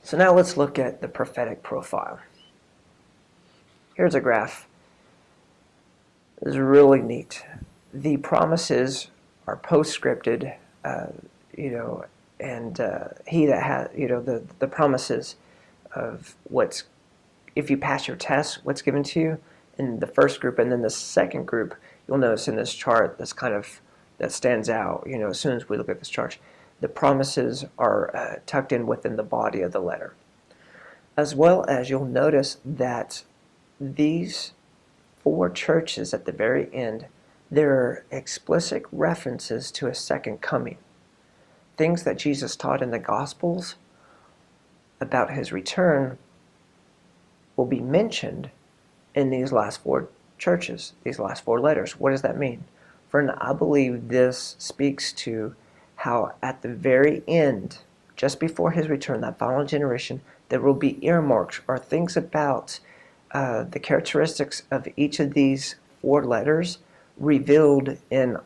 So now let's look at the prophetic profile. Here's a graph. This is really neat. The promises are postscripted, and he that has, the promises of what's, if you pass your test, what's given to you in the first group, and then the second group, you'll notice in this chart that stands out, as soon as we look at this chart, the promises are tucked in within the body of the letter. As well as you'll notice that these 4 churches at the very end, there are explicit references to a second coming. Things that Jesus taught in the Gospels about his return will be mentioned in these last 4 churches, these last 4 letters. What does that mean? Friend, I believe this speaks to how at the very end, just before his return, that final generation, there will be earmarks or things about the characteristics of each of these 4 letters revealed in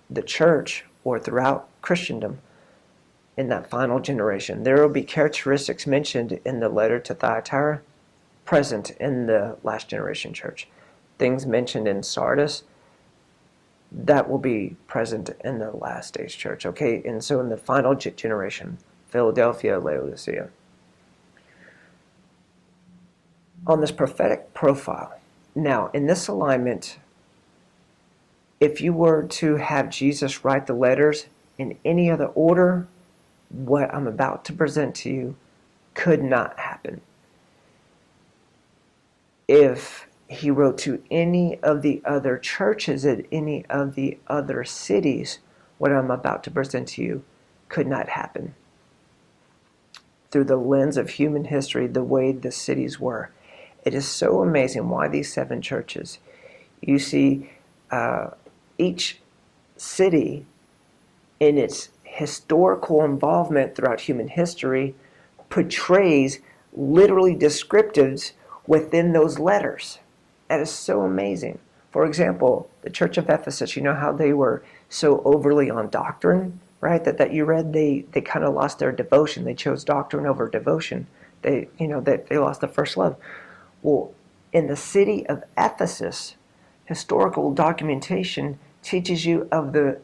the church or throughout Christendom in that final generation. There will be characteristics mentioned in the letter to Thyatira present in the last generation church. Things mentioned in Sardis that will be present in the last stage church. Okay, and so in the final generation, Philadelphia, Laodicea. On this prophetic profile, now in this alignment, if you were to have Jesus write the letters in any other order, what I'm about to present to you could not happen. If he wrote to any of the other churches at any of the other cities, what I'm about to present to you could not happen. Through the lens of human history, the way the cities were. It is so amazing why these 7 churches. You see, each city in its historical involvement throughout human history portrays literally descriptives within those letters. That is so amazing. For example, the Church of Ephesus, you know how they were so overly on doctrine, right? That you read, they kind of lost their devotion. They chose doctrine over devotion. They lost their first love. Well, in the city of Ephesus, historical documentation teaches you of the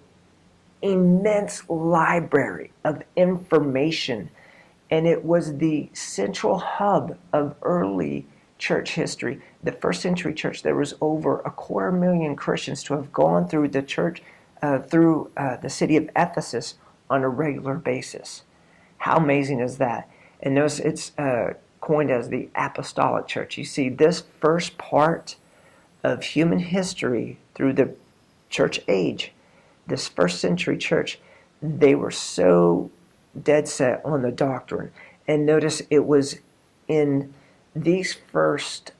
immense library of information, and it was the central hub of early church history. The first century church, there was over 250,000 Christians to have gone through the church, through the city of Ephesus on a regular basis. How amazing is that? And notice it's coined as the apostolic church. You see, this first part of human history through the church age, this first century church, they were so dead set on the doctrine. And notice it was in these first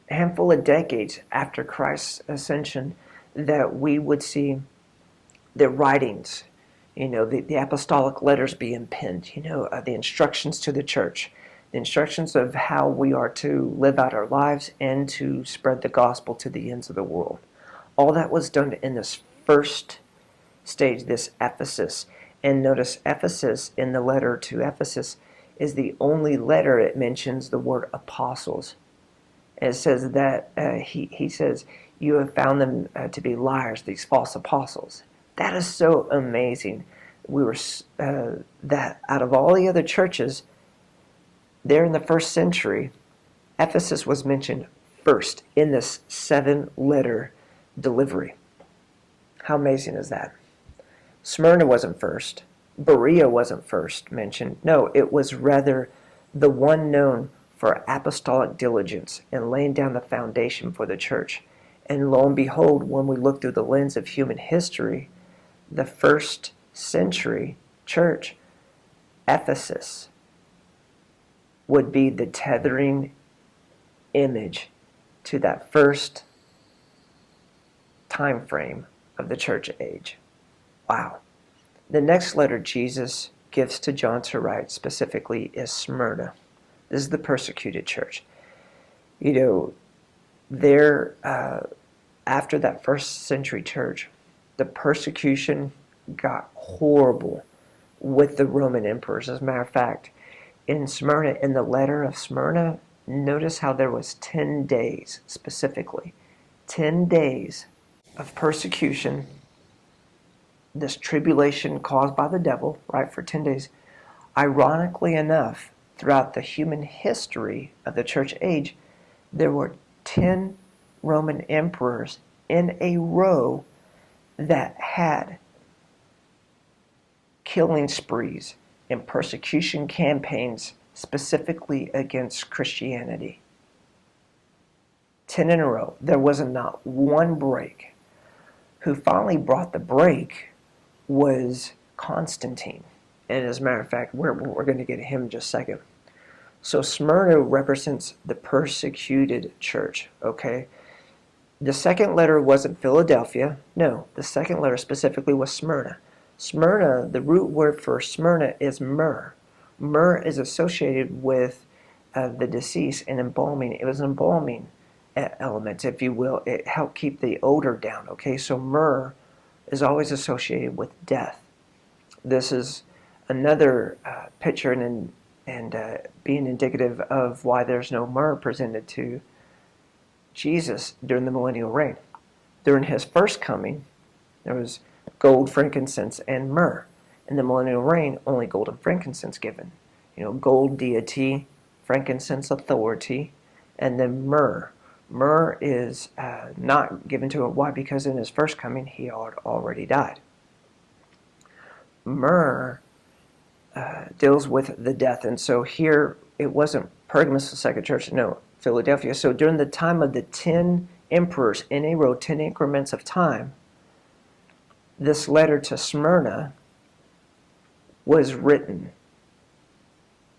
handful of decades after Christ's ascension that we would see the writings, the apostolic letters being penned, the instructions to the church, the instructions of how we are to live out our lives and to spread the gospel to the ends of the world. All that was done in this first stage, this Ephesus. And notice Ephesus, in the letter to Ephesus, is the only letter it mentions the word apostles. And it says that he says, you have found them to be liars, these false apostles. That is so amazing. We were that out of all the other churches there in the first century, Ephesus was mentioned first in this 7-letter delivery. How amazing is that? Smyrna wasn't first. Berea wasn't first mentioned. No, it was rather the one known for apostolic diligence and laying down the foundation for the church. And lo and behold, when we look through the lens of human history, the first century church, Ephesus, would be the tethering image to that first time frame of the church age. Wow. The next letter Jesus gives to John to write specifically is Smyrna. This is the persecuted church. There, after that first century church, the persecution got horrible with the Roman emperors. As a matter of fact, in Smyrna, in the letter of Smyrna, notice how there was 10 days specifically. 10 days of persecution, this tribulation caused by the devil, right, for 10 days. Ironically enough, throughout the human history of the church age, there were 10 Roman emperors in a row that had killing sprees and persecution campaigns specifically against Christianity. 10 in a row. There was not one break. Who finally brought the break was Constantine. And as a matter of fact, we're going to get him in just a second. So Smyrna represents the persecuted church, okay? The second letter wasn't Philadelphia. No, the second letter specifically was Smyrna. Smyrna, the root word for Smyrna is myrrh. Myrrh is associated with the deceased and embalming. It was an embalming element, if you will. It helped keep the odor down, okay? So myrrh is always associated with death. This is another picture and being indicative of why there's no myrrh presented to Jesus during the millennial reign. During his first coming, there was gold, frankincense, and myrrh. In the millennial reign, only gold and frankincense given. Gold, deity, frankincense, authority, and then myrrh. Myrrh is not given to him. Why? Because in his first coming, he had already died. Myrrh deals with the death. And so here, it wasn't Pergamos, the second church, no, Philadelphia. So during the time of the 10 emperors in a row, 10 increments of time, this letter to Smyrna was written.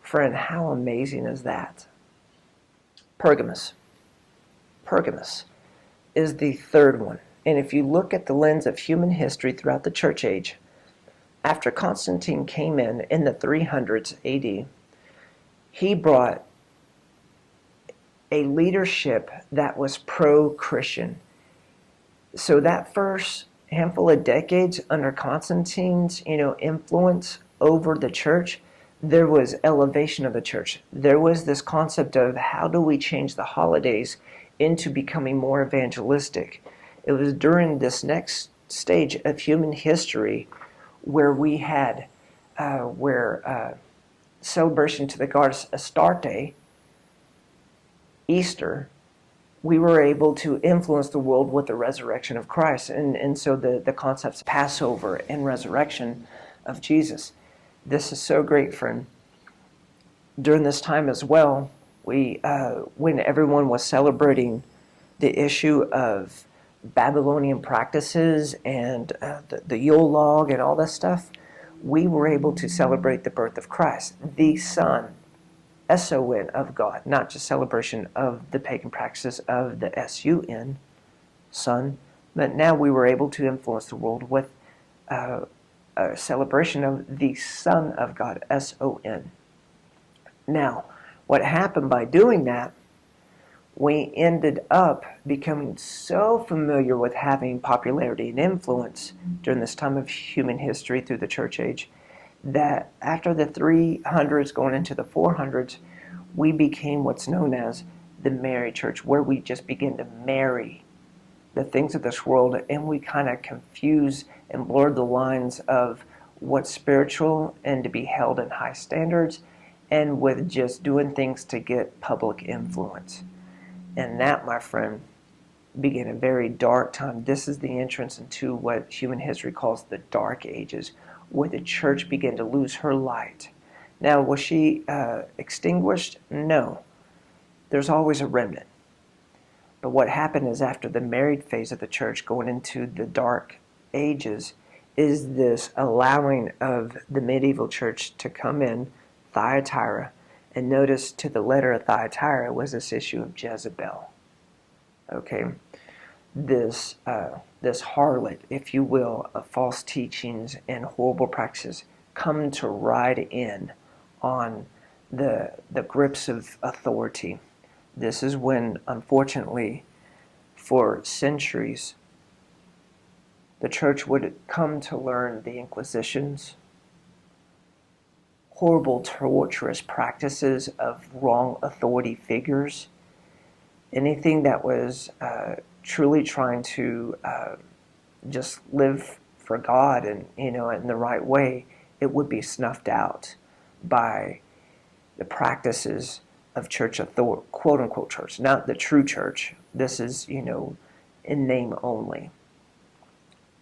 Friend, how amazing is that? Pergamos. Pergamos is the third one. And if you look at the lens of human history throughout the church age, after Constantine came in the 300s AD, he brought a leadership that was pro-Christian. So that first handful of decades under Constantine's, influence over the church, there was elevation of the church. There was this concept of how do we change the holidays into becoming more evangelistic. It was during this next stage of human history where we had celebration to the goddess Astarte, Easter, we were able to influence the world with the resurrection of Christ. And so the concepts of Passover and resurrection of Jesus. This is so great, friend. During this time as well, when everyone was celebrating the issue of Babylonian practices and the Yule log and all this stuff, we were able to celebrate the birth of Christ, the Son, S-O-N, of God, not just celebration of the pagan practices of the S-U-N, Son, but now we were able to influence the world with a celebration of the Son of God, S-O-N. Now, what happened by doing that, we ended up becoming so familiar with having popularity and influence during this time of human history through the church age that after the 300s going into the 400s, we became what's known as the married church, where we just begin to marry the things of this world, and we kind of confuse and blur the lines of what's spiritual and to be held in high standards, and with just doing things to get public influence. And that, my friend, began a very dark time. This is the entrance into what human history calls the Dark Ages, where the church began to lose her light. Now, was she extinguished? No. There's always a remnant. But what happened is after the married phase of the church going into the Dark Ages is this allowing of the medieval church to come in, Thyatira. And notice to the letter of Thyatira was this issue of Jezebel. Okay, this harlot, if you will, of false teachings and horrible practices come to ride in on the grips of authority. This is when, unfortunately, for centuries, the church would come to learn the Inquisitions, horrible, torturous practices of wrong authority figures, anything that was truly trying to just live for God and in the right way, it would be snuffed out by the practices of church authority, quote unquote church, not the true church. This is in name only.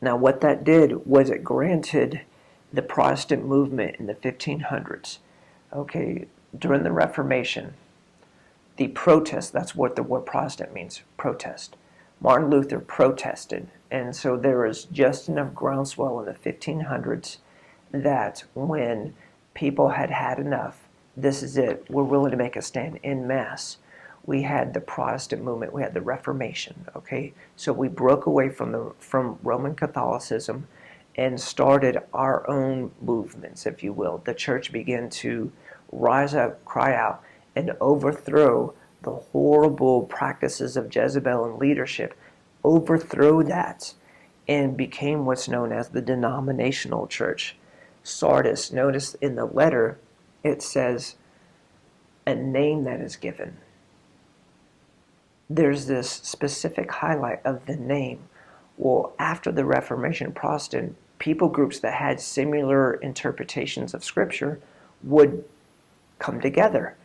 Now, what that did was it granted the Protestant movement in the 1500s. Okay, during the Reformation, the protest, that's what the word Protestant means, protest. Martin Luther protested, and so there was just enough groundswell in the 1500s that when people had had enough, this is it, we're willing to make a stand en masse. We had the Protestant movement, we had the Reformation, okay? So we broke away from Roman Catholicism and started our own movements, if you will. The church began to rise up, cry out, and overthrow the horrible practices of Jezebel and leadership, overthrow that, and became what's known as the denominational church. Sardis, notice in the letter, it says a name that is given. There's this specific highlight of the name. Well, after the Reformation, Protestant people groups that had similar interpretations of Scripture would come together,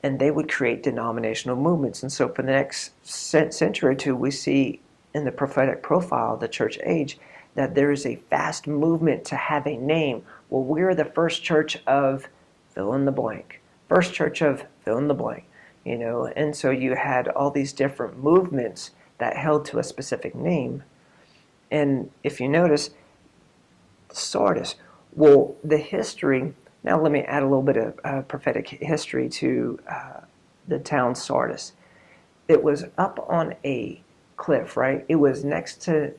and they would create denominational movements. And so for the next century or two, we see in the prophetic profile of the church age that there is a vast movement to have a name. Well, we're the first church of fill in the blank, first church of fill in the blank, and so you had all these different movements that held to a specific name. And if you notice, Sardis, well, the history, now let me add a little bit of prophetic history to the town Sardis. It was up on a cliff, right? It was next to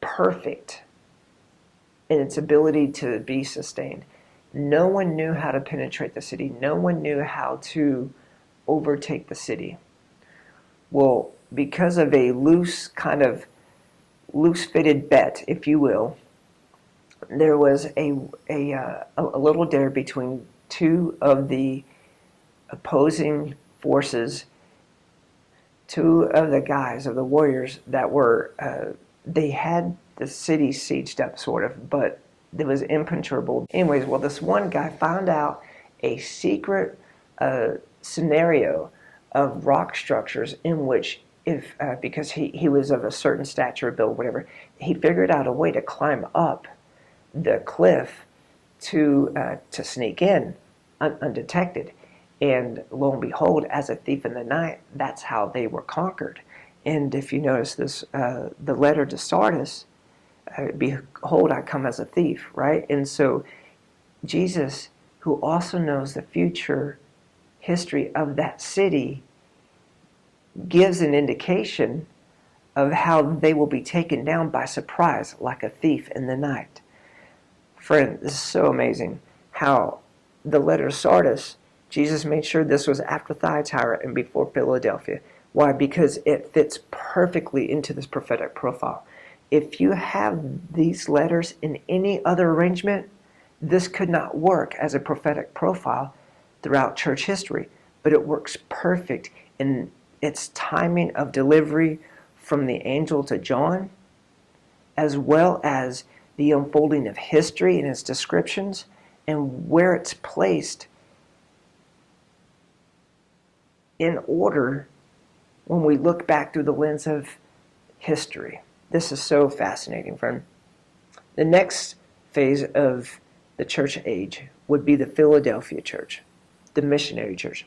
perfect in its ability to be sustained. No one knew how to penetrate the city. No one knew how to overtake the city. Well, because of a loose-fitted bet, if you will, there was a little dare between two of the opposing forces, two of the guys, of the warriors that were, they had the city sieged up, sort of, but it was impenetrable. Anyways, well, this one guy found out a secret scenario of rock structures in which, if because he was of a certain stature, build, whatever, he figured out a way to climb up the cliff to sneak in undetected. And lo and behold, as a thief in the night, that's how they were conquered. And if you notice this, the letter to Sardis, behold, I come as a thief, right? And so Jesus, who also knows the future history of that city, gives an indication of how they will be taken down by surprise, like a thief in the night. Friend, this is so amazing how the letter Sardis, Jesus made sure this was after Thyatira and before Philadelphia. Why? Because it fits perfectly into this prophetic profile. If you have these letters in any other arrangement, this could not work as a prophetic profile throughout church history, but it works perfect in its timing of delivery from the angel to John, as well as the unfolding of history and its descriptions, and where it's placed in order when we look back through the lens of history. This is so fascinating, friend. The next phase of the church age would be the Philadelphia church, the missionary church.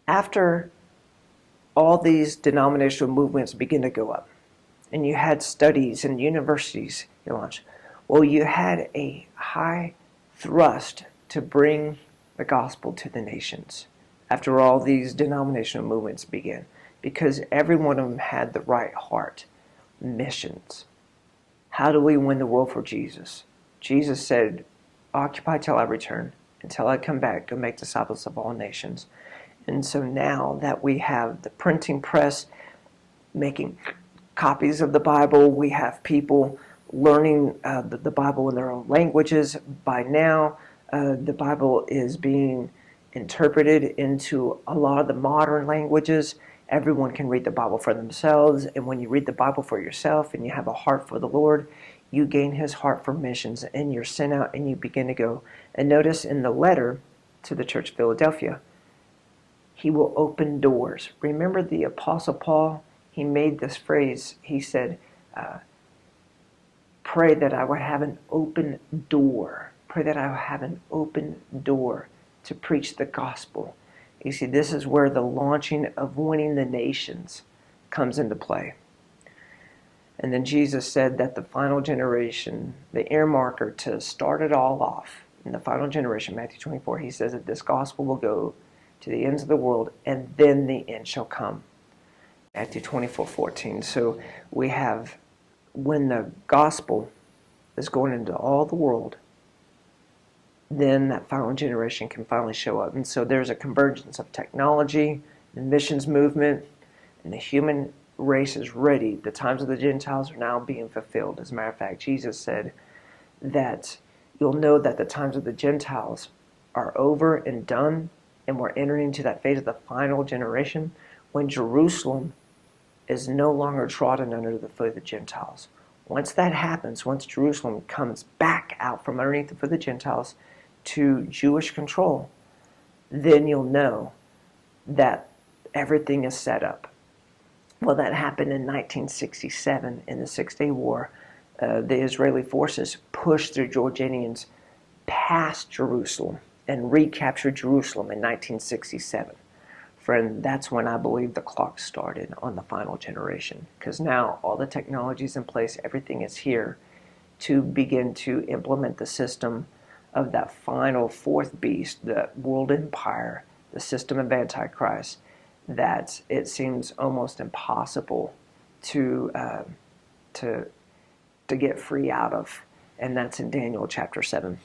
After all these denominational movements begin to go up, and you had studies and universities you launched, well, you had a high thrust to bring the gospel to the nations after all these denominational movements began, because every one of them had the right heart. Missions. How do we win the world for Jesus? Jesus said, occupy till I return, until I come back, go make disciples of all nations. And so now that we have the printing press making copies of the Bible, we have people learning the Bible in their own languages. By now, the Bible is being interpreted into a lot of the modern languages. Everyone can read the Bible for themselves, and when you read the Bible for yourself and you have a heart for the Lord, you gain His heart for missions, and you're sent out and you begin to go. And notice in the letter to the church of Philadelphia, He will open doors. Remember the Apostle Paul? He made this phrase. He said, pray that I would have an open door. Pray that I would have an open door to preach the gospel. You see, this is where the launching of winning the nations comes into play. And then Jesus said that the final generation, the earmarker to start it all off, in the final generation, Matthew 24, He says that this gospel will go to the ends of the world, and then the end shall come. Matthew 24:14. So we have, when the gospel is going into all the world, then that final generation can finally show up. And so there's a convergence of technology, the missions movement, and the human race is ready. The times of the Gentiles are now being fulfilled. As a matter of fact, Jesus said that you'll know that the times of the Gentiles are over and done, and we're entering into that phase of the final generation when Jerusalem is no longer trodden under the foot of the Gentiles. Once that happens, once Jerusalem comes back out from underneath the foot of the Gentiles to Jewish control, then you'll know that everything is set up. Well, that happened in 1967 in the Six-Day War. The Israeli forces pushed the Jordanians past Jerusalem and recaptured Jerusalem in 1967. Friend, that's when I believe the clock started on the final generation, because now all the technology is in place, everything is here to begin to implement the system of that final fourth beast, the world empire, the system of Antichrist, that it seems almost impossible to get free out of, and that's in Daniel chapter 7.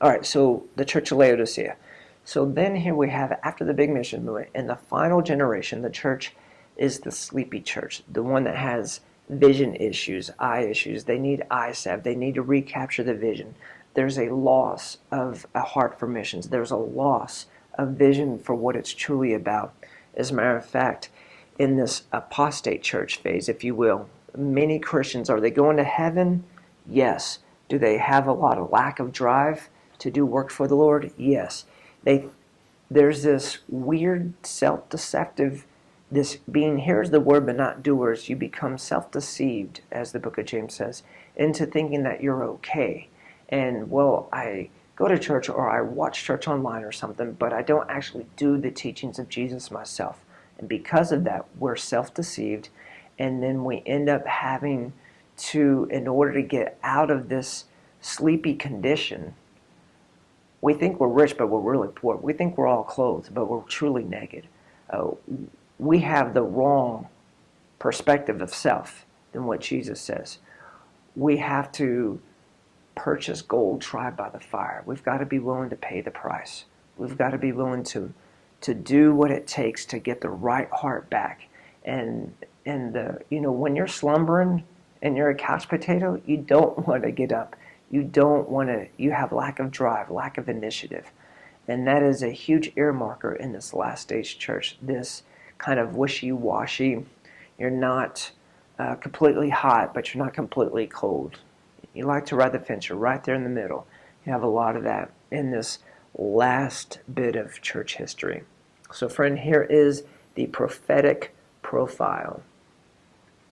All right, so the church of Laodicea. So then here we have, after the big mission movement, in the final generation, the church is the sleepy church, the one that has vision issues, eye issues. They need eye salve. They need to recapture the vision. There's a loss of a heart for missions. There's a loss of vision for what it's truly about. As a matter of fact, in this apostate church phase, if you will, many Christians, are they going to heaven? Yes. Do they have a lot of lack of drive to do work for the Lord? Yes. There's this weird self-deceptive, this being hearers of the word but not doers. You become self-deceived, as the book of James says, into thinking that you're okay. And, well, I go to church or I watch church online or something, but I don't actually do the teachings of Jesus myself. And because of that, we're self-deceived, and then we end up having to, in order to get out of this sleepy condition, we think we're rich, but we're really poor. We think we're all clothed, but we're truly naked. We have the wrong perspective of self than what Jesus says. We have to purchase gold tried by the fire. We've got to be willing to pay the price. We've got to be willing to do what it takes to get the right heart back. And when you're slumbering and you're a couch potato, you don't want to get up. You have lack of drive, lack of initiative. And that is a huge earmarker in this last stage church, this kind of wishy-washy. You're not completely hot, but you're not completely cold. You like to ride the fence, you're right there in the middle. You have a lot of that in this last bit of church history. So friend, here is the prophetic profile